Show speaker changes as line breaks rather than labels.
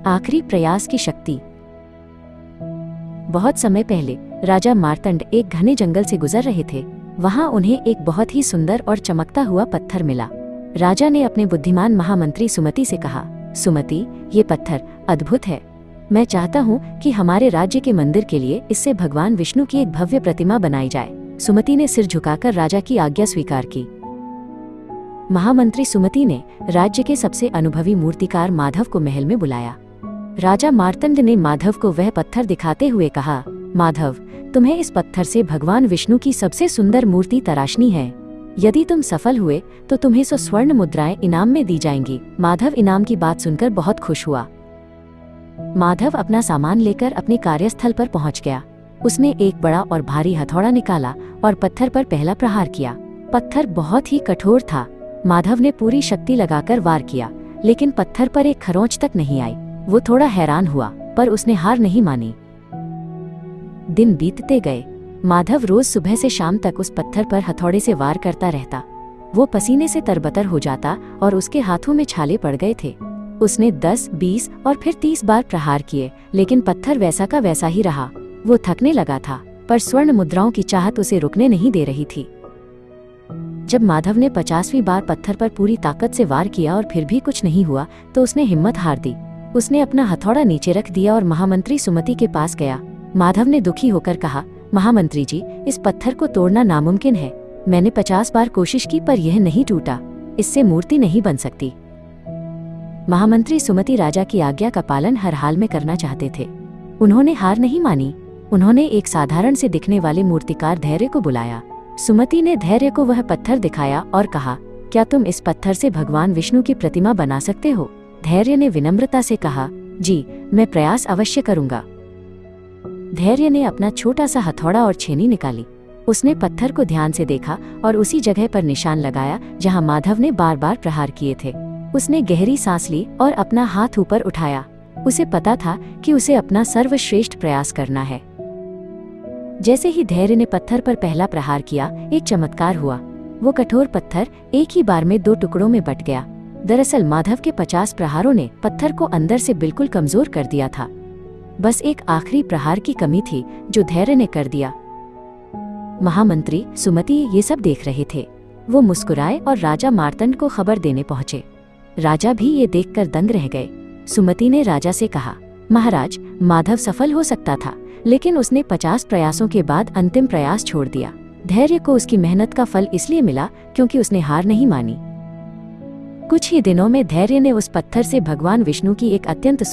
आखिरी प्रयास की शक्ति। बहुत समय पहले राजा मार्तंड एक घने जंगल से गुजर रहे थे। वहां उन्हें एक बहुत ही सुंदर और चमकता हुआ पत्थर मिला। राजा ने अपने बुद्धिमान महामंत्री सुमति से कहा, सुमति, ये पत्थर अद्भुत है। मैं चाहता हूँ कि हमारे राज्य के मंदिर के लिए इससे भगवान विष्णु की एक भव्य प्रतिमा बनाई जाए। सुमति ने सिर झुकाकर राजा की आज्ञा स्वीकार की। महामंत्री सुमति ने राज्य के सबसे अनुभवी मूर्तिकार माधव को महल में बुलाया। राजा मार्तंड ने माधव को वह पत्थर दिखाते हुए कहा, माधव, तुम्हें इस पत्थर से भगवान विष्णु की सबसे सुंदर मूर्ति तराशनी है। यदि तुम सफल हुए तो तुम्हें 100 स्वर्ण मुद्राएं इनाम में दी जाएंगी। माधव इनाम की बात सुनकर बहुत खुश हुआ। माधव अपना सामान लेकर अपने कार्यस्थल पर पहुंच गया। उसने एक बड़ा और भारी हथौड़ा निकाला और पत्थर पर पहला प्रहार किया। पत्थर बहुत ही कठोर था। माधव ने पूरी शक्ति लगाकर वार किया, लेकिन पत्थर पर एक खरोंच तक नहीं आई। वो थोड़ा हैरान हुआ, पर उसने हार नहीं मानी। दिन बीतते गए। माधव रोज सुबह से शाम तक उस पत्थर पर हथौड़े से वार करता रहता। वो पसीने से तरबतर हो जाता और उसके हाथों में छाले पड़ गए थे। उसने 10, 20 और फिर 30 बार प्रहार किए, लेकिन पत्थर वैसा का वैसा ही रहा। वो थकने लगा था, पर स्वर्ण मुद्राओं की चाहत उसे रुकने नहीं दे रही थी। जब माधव ने 50वीं बार पत्थर पर पूरी ताकत से वार किया और फिर भी कुछ नहीं हुआ, तो उसने हिम्मत हार दी। उसने अपना हथौड़ा नीचे रख दिया और महामंत्री सुमति के पास गया। माधव ने दुखी होकर कहा, महामंत्री जी, इस पत्थर को तोड़ना नामुमकिन है। मैंने 50 बार कोशिश की, पर यह नहीं टूटा। इससे मूर्ति नहीं बन सकती। महामंत्री सुमति राजा की आज्ञा का पालन हर हाल में करना चाहते थे। उन्होंने हार नहीं मानी। उन्होंने एक साधारण से दिखने वाले मूर्तिकार धैर्य को बुलाया। सुमति ने धैर्य को वह पत्थर दिखाया और कहा, क्या तुम इस पत्थर से भगवान विष्णु की प्रतिमा बना सकते हो? धैर्य ने विनम्रता से कहा, जी, मैं प्रयास अवश्य करूंगा। धैर्य ने अपना छोटा सा हथौड़ा और छेनी निकाली। उसने पत्थर को ध्यान से देखा और उसी जगह पर निशान लगाया जहां माधव ने बार बार प्रहार किए थे। उसने गहरी सांस ली और अपना हाथ ऊपर उठाया। उसे पता था कि उसे अपना सर्वश्रेष्ठ प्रयास करना है। जैसे ही धैर्य ने पत्थर पर पहला प्रहार किया, एक चमत्कार हुआ। वो कठोर पत्थर एक ही बार में 2 टुकड़ों में बट गया। दरअसल माधव के 50 प्रहारों ने पत्थर को अंदर से बिल्कुल कमजोर कर दिया था। बस एक आखिरी प्रहार की कमी थी, जो धैर्य ने कर दिया। महामंत्री सुमति ये सब देख रहे थे। वो मुस्कुराए और राजा मार्तंड को खबर देने पहुंचे। राजा भी ये देखकर दंग रह गए। सुमति ने राजा से कहा, महाराज, माधव सफल हो सकता था, लेकिन उसने 50 प्रयासों के बाद अंतिम प्रयास छोड़ दिया। धैर्य को उसकी मेहनत का फल इसलिए मिला क्योंकि उसने हार नहीं मानी। कुछ ही दिनों में धैर्य ने उस पत्थर से भगवान विष्णु की एक अत्यंत